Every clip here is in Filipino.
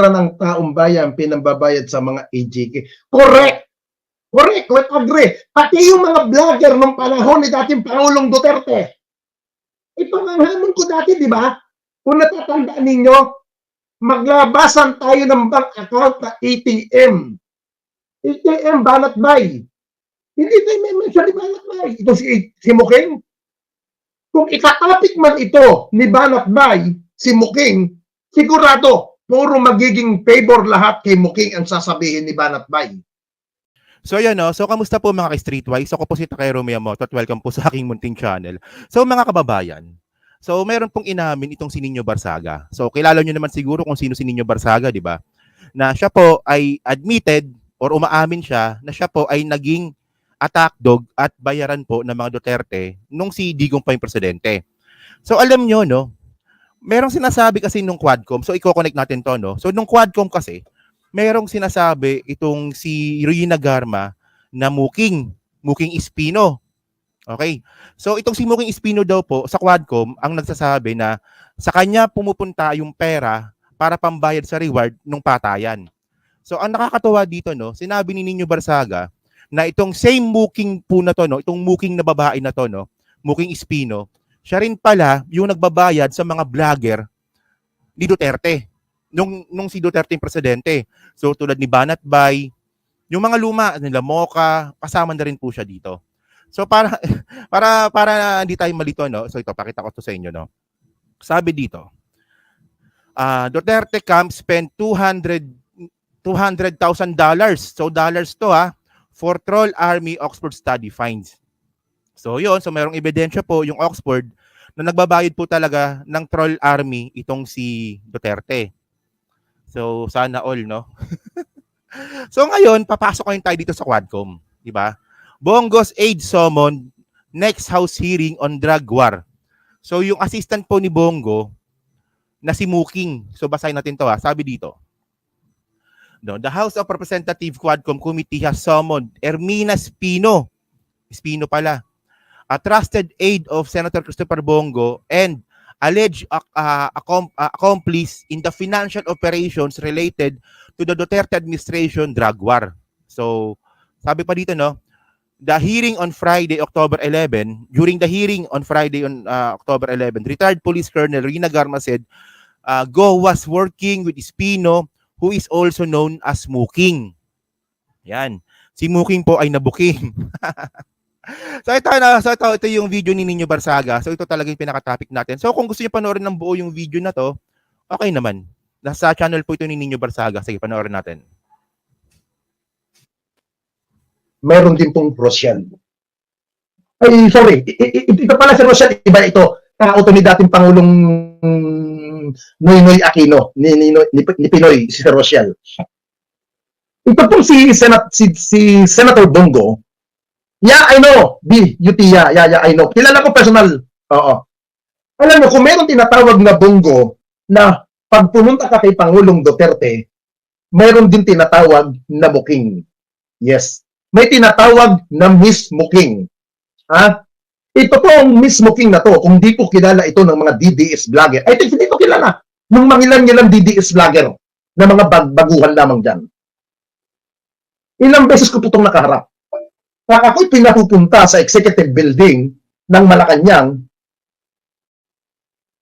ng taong bayan pinambabayad sa mga AJK. Correct! Correct, with agree. Pati yung mga vlogger ng panahon ni dating Pangulong Duterte. Ito ang hamon ko dati, di ba? Kung natatandaan ninyo, maglabasan tayo ng bank account na ATM. ATM, ballot buy. Hindi tayo may mention ni ballot buy. Ito si Muking. Kung ikatapik man ito ni ballot buy, si Muking, sigurado, puro magiging favor lahat kay Muking ang sasabihin ni ballot buy. So yan no, so kamusta po mga ka-Streetwise? Ako po si Takero Miyamoto at welcome po sa aking munting channel. So mga kababayan, so meron pong inamin itong si Nino Barsaga. So kilala nyo naman siguro kung sino si Nino Barsaga, di ba? Na siya po ay admitted or umaamin siya na siya po ay naging attack dog at bayaran po ng mga Duterte nung si Digong pa yung presidente. So alam nyo no, merong sinasabi kasi nung Quadcom, so i-connect natin to no. So nung Quadcom kasi, merong sinasabi itong si Rina Garma na Muking Espino. Okay? So itong si Muking Espino daw po sa Quadcom ang nagsasabi na sa kanya pumupunta yung pera para pambayad sa reward ng patayan. So ang nakakatuwa dito no, sinabi ni Nino Barsaga na itong same Muking po na to no, itong Muking na babae na to no, Muking Espino, siya rin pala yung nagbabayad sa mga vlogger ni Duterte. Nung si Duterte yung presidente. So tulad ni Banat Bay, yung mga luma nila Mocha, kasama na rin po siya dito. So para hindi tayo malito no. So ito pakita ko to sa inyo no. Sabi dito, Duterte camp spent $200,000. So dollars to for Troll Army Oxford study finds. So yun, so mayroong ebidensya po yung Oxford na nagbabayad po talaga ng Troll Army itong si Duterte. So, sana all, no? So, ngayon, papasok kayo tayo dito sa Quadcom. Diba? Bongo's aide summoned next House hearing on drug war. So, yung assistant po ni Bongo, na si Muking. So, basahin natin to Sabi dito. No, the House of Representatives Quadcom Committee has summoned Ermina Espino. Espino pala. A trusted aide of Senator Christopher Bongo and alleged accomplice in the financial operations related to the Duterte administration drug war. So, sabi pa dito, no, the hearing on Friday, October 11, during the hearing on Friday on October 11, retired Police Colonel Rina Garma said, Go was working with Espino, who is also known as Muking. Yan. Si Muking po ay nabuking. So ito yung video ni Nino Barsaga. So ito talaga yung pinaka-topic natin. So kung gusto niyo panoorin ng buo yung video na to, okay naman. Nasa channel po ito ni Nino Barsaga. Sige, panoorin natin. Meron din pong Rosyal. Ay, sorry. Ito pala si Rosyal. Iba ito. Tao to ni dating Pangulong Noynoy Aquino. Ni Pinoy, si Rosyal. Ito pong si Senator Bongo. Yeah, I know. Yeah, I know. Kilala ko personal. Oo. Alam mo, kung meron tinatawag na Bongo na pag pumunta ka kay Pangulong Duterte, meron din tinatawag na Muking. Yes. May tinatawag na Miss Muking. Ito po ang Miss Muking na to, kung di ko kilala ito ng mga DDS vlogger. I think hindi ko kilala ng mangilan-ngilang DDS vlogger na mga baguhan lamang dyan. Ilang beses ko po itong nakaharap. Ako'y pinapupunta sa executive building ng Malacanang,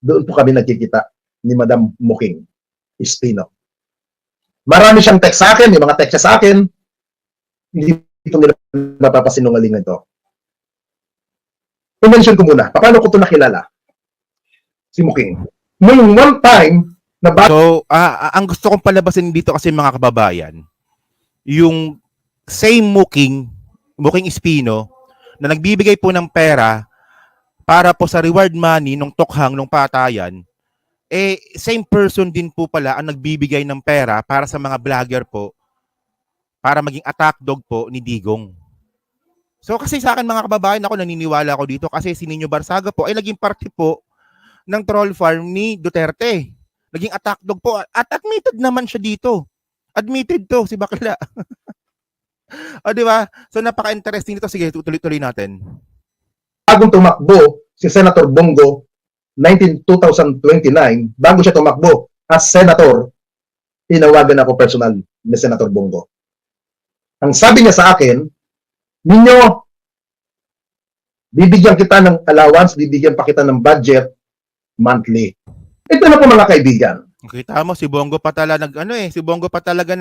doon po kami nagkikita ni Madam Muking Espino. Marami siyang text sa akin, may mga text sa akin, hindi ito nila mapapasinungalingan ito. I-mention ko muna, paano ko ito nakilala? Si Muking. Nung one time, so, ang gusto kong palabasin dito kasi mga kababayan, yung same Muking Espino na nagbibigay po ng pera para po sa reward money nung tokhang nung patayan, same person din po pala ang nagbibigay ng pera para sa mga vlogger po para maging attack dog po ni Digong. So kasi sa akin mga kababayan, ako naniniwala ako dito kasi si Nino Barsaga po ay naging parte po ng troll farm ni Duterte. Naging attack dog po at admitted naman siya dito. Admitted to si Bakla. O, di ba? So, napaka-interesting nito. Sige, tuloy-tuloy natin. Bagong tumakbo si Senator Bongo 2029, bago siya tumakbo as senator, tinawagan ako personal ni Senator Bongo. Ang sabi niya sa akin, ninyo, bibigyan kita ng allowance, bibigyan pa kita ng budget monthly. Ito na po mga kaibigan. Kita mo si Bongo pa talaga si Bongo pa talaga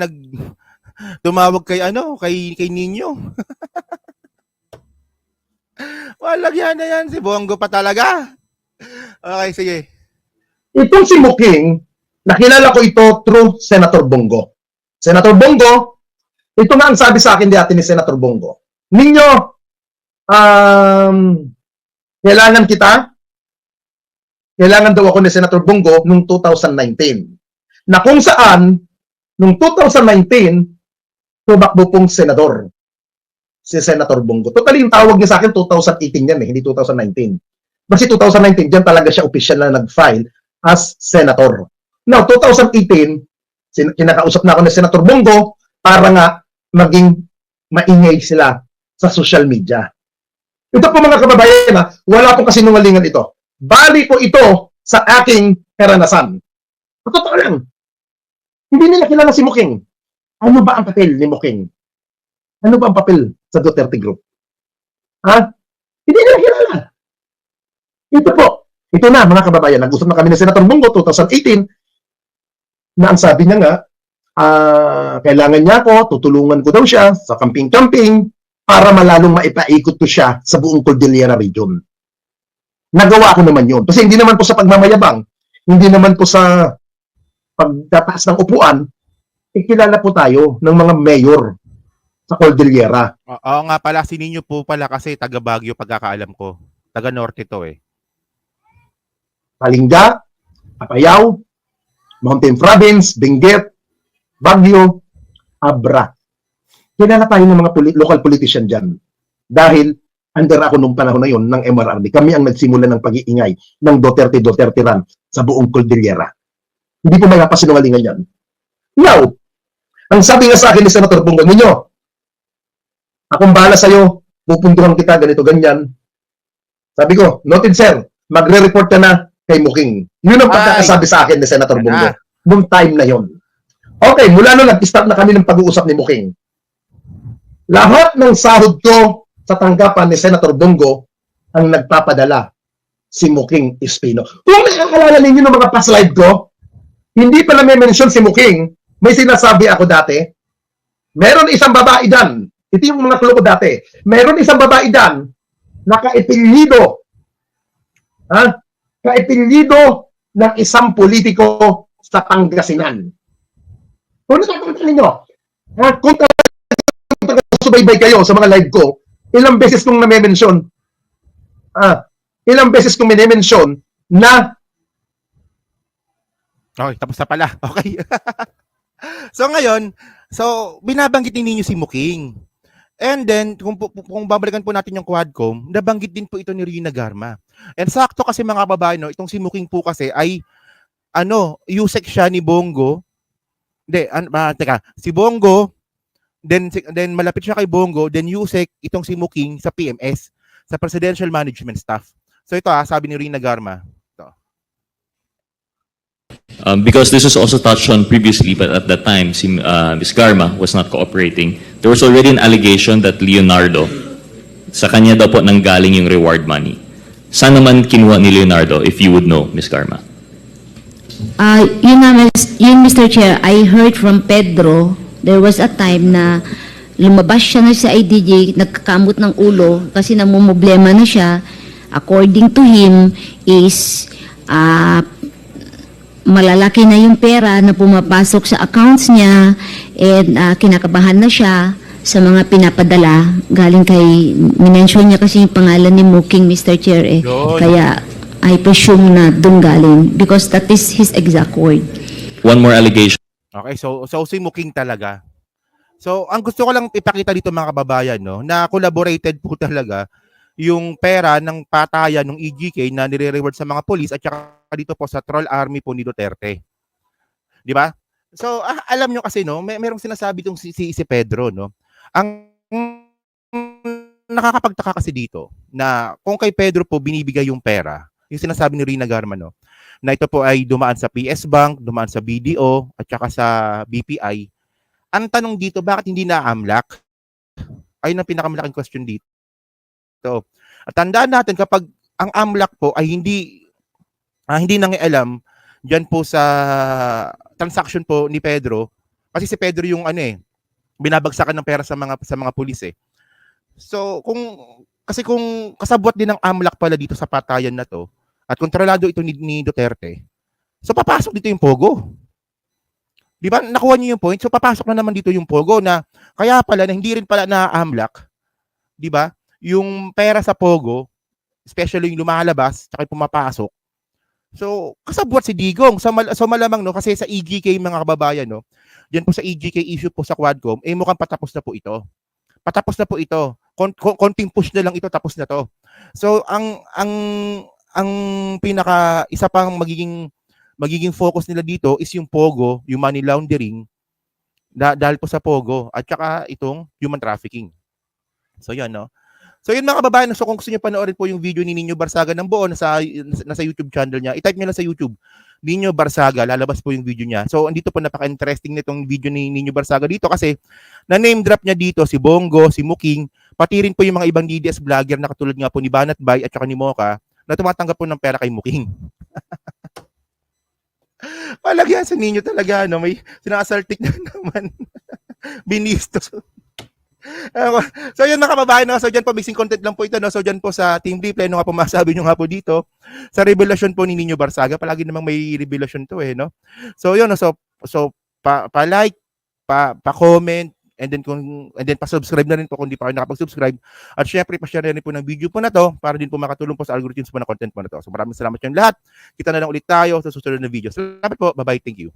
tumawag kay Nino. Walang yan si Bongo pa talaga. Okay, sige. Itong si Muking, nakilala ko ito through Senator Bongo. Senator Bongo, ito nga ang sabi sa akin dati ni Senator Bongo. Ninyo, kailangan daw ako ni Senator Bongo noong 2019. Na kung saan, noong 2019, tumakbo pong senador. Si Senator Bongo. Totally, yung tawag niya sa akin, 2018 yan hindi 2019. Kasi 2019, dyan talaga siya official na nag-file as senator. Now, 2018, kinakausap na ako ni Senator Bongo para nga maging maingay sila sa social media. Ito po mga kababayan, wala pong kasinungalingan ito. Bali po ito sa aking karanasan. Totoo lang. Hindi nila kilala si Muking. Ano ba ang papel ni Muking? Ano ba ang papel sa Duterte Group? Hindi nila kilala. Ito po. Ito na, mga kababayan. Nag-usap na kami ni Senator Bongo 2018 na ang sabi niya nga, kailangan niya ako, tutulungan ko daw siya sa camping-camping para malalong maipaikot ko siya sa buong Cordillera region. Nagawa ko naman yun. Kasi hindi naman po sa pagmamayabang, hindi naman po sa pagtataas ng upuan, kilala po tayo ng mga mayor sa Cordillera. Oo nga pala, si Nino po pala kasi taga Baguio pagkakaalam ko. Taga Norte to Kalinga, Apayao, Mountain Province, Benguet, Baguio, Abra. Kilala tayo ng mga local politician dyan. Dahil under ako nung panahon na yon ng MRRD. Kami ang nagsimula ng pag-iingay ng Duterte run sa buong Cordillera. Hindi po may kapasinungalingan yan. Now, ang sabi nga sa akin ni Senator Bongo, ninyo, akong bahala sa'yo, pupuntuhan kita, ganito, ganyan. Sabi ko, noted sir, magre-report ka na kay Muking. Yun ang pagkakasabi sa akin ni Senator Bongo. Noong time na yon. Okay, mula nung nag-start na kami ng pag-uusap ni Muking, lahat ng sahod ko sa tanggapan ni Senator Bongo ang nagpapadala si Muking Espino. Kung nakakalala ninyo ng mga past live ko, hindi pa na may mention si Muking, may sinasabi ako dati, meron isang babae dan, ito yung mga clue ko dati, meron isang babae dan, naka-epilido, ka-epilido ng isang politiko sa Pangasinan. Kung nakakita ninyo, kung subaybay kayo sa mga live ko, ilang beses kong na-mention, na okay, tapos na pala. Okay. So ngayon, binabanggit ninyo si Muking. And then, kung babalikan po natin yung Quadcom, nabanggit din po ito ni Rina Garma. And sakto kasi mga babae, itong si Muking po kasi ay, USEC siya ni Bongo. Si Bongo, then malapit siya kay Bongo, then USEC itong si Muking sa PMS, sa Presidential Management Staff. So ito sabi ni Rina Garma. Because this was also touched on previously, but at that time, Ms. Garma was not cooperating. There was already an allegation that Leonardo, sa kanya daw po nanggaling yung reward money. Saan naman kinuha ni Leonardo, if you would know, Ms. Garma? Yun, Mr. Chair, I heard from Pedro, there was a time na lumabas siya na sa IDG, nagkakamot ng ulo kasi namumblema na siya. According to him, is malalaki na yung pera na pumapasok sa accounts niya and kinakabahan na siya sa mga pinapadala galing kay, minention niya kasi yung pangalan ni Muking, Mr. Chair Kaya I presume na doon galing because that is his exact word. One more allegation. Okay, so si Muking talaga. So ang gusto ko lang ipakita dito mga kababayan, na collaborated po talaga yung pera ng patayan ng EGK na nire-reward sa mga police at saka dito po sa troll army po ni Duterte. Di ba? So, alam nyo kasi, merong sinasabi itong si Pedro, Ang nakakapagtaka kasi dito, na kung kay Pedro po binibigay yung pera, yung sinasabi ni Rina Garma, na ito po ay dumaan sa PS Bank, dumaan sa BDO, at saka sa BPI. Ang tanong dito, bakit hindi na-AMLAC? Ayun ang pinakamalaking question dito. At tandaan natin, kapag ang AMLAC po ay hindi nangialam diyan po sa transaction po ni Pedro, kasi si Pedro yung binabagsakan ng pera sa mga pulis eh. So kung kasabwat din ng AMLAC pala dito sa patayan na to at kontrolado ito ni Duterte, so papasok dito yung Pogo. Di ba? Nakuha niyo yung point. So papasok na naman dito yung Pogo na kaya pala na hindi rin pala na AMLAC. Di ba? Yung pera sa Pogo, especially yung lumalabas at pumapasok. So kasabwat si Digong. So malamang no kasi sa EGK mga kababayan no. Diyan po sa EGK issue po sa Quadcom, mukhang patapos na po ito. Patapos na po ito. Konting push na lang ito, tapos na to. So ang pinaka isa pang magiging focus nila dito is yung Pogo, yung money laundering dahil po sa Pogo at saka itong human trafficking. So yan no. So yun mga kababayan, so kung gusto niyo panoorin po yung video ni Nino Barsaga ng buo nasa YouTube channel niya, i-type niyo lang sa YouTube Nino Barsaga, lalabas po yung video niya. So andito po napaka-interesting nitong video ni Nino Barsaga dito kasi na name drop niya dito si Bongo, si Muking, pati rin po yung mga ibang DDS vlogger na katulad nga po ni Banat Bay at saka ni Mocha na tumatanggap po ng pera kay Muking. Palagyan sa ninyo talaga, no? May sinasaltik na naman. Binistos. So yun mga kababayan, no? So dyan po, mixing content lang po ito. No? So dyan po sa Team Replay, no nga po masabi nyo nga po dito, sa revelasyon po ni Nino Barsaga, palagi namang may revelasyon to no? So yun, no? So pa-like, pa-comment, and then pa-subscribe na rin po kung di pa kayo nakapag-subscribe. At syempre, pa-share na rin po ng video po na to para din po makatulong po sa algorithms po na content po na to. So maraming salamat yung lahat. Kita na lang ulit tayo sa susunod na video. Salamat po. Bye-bye. Thank you.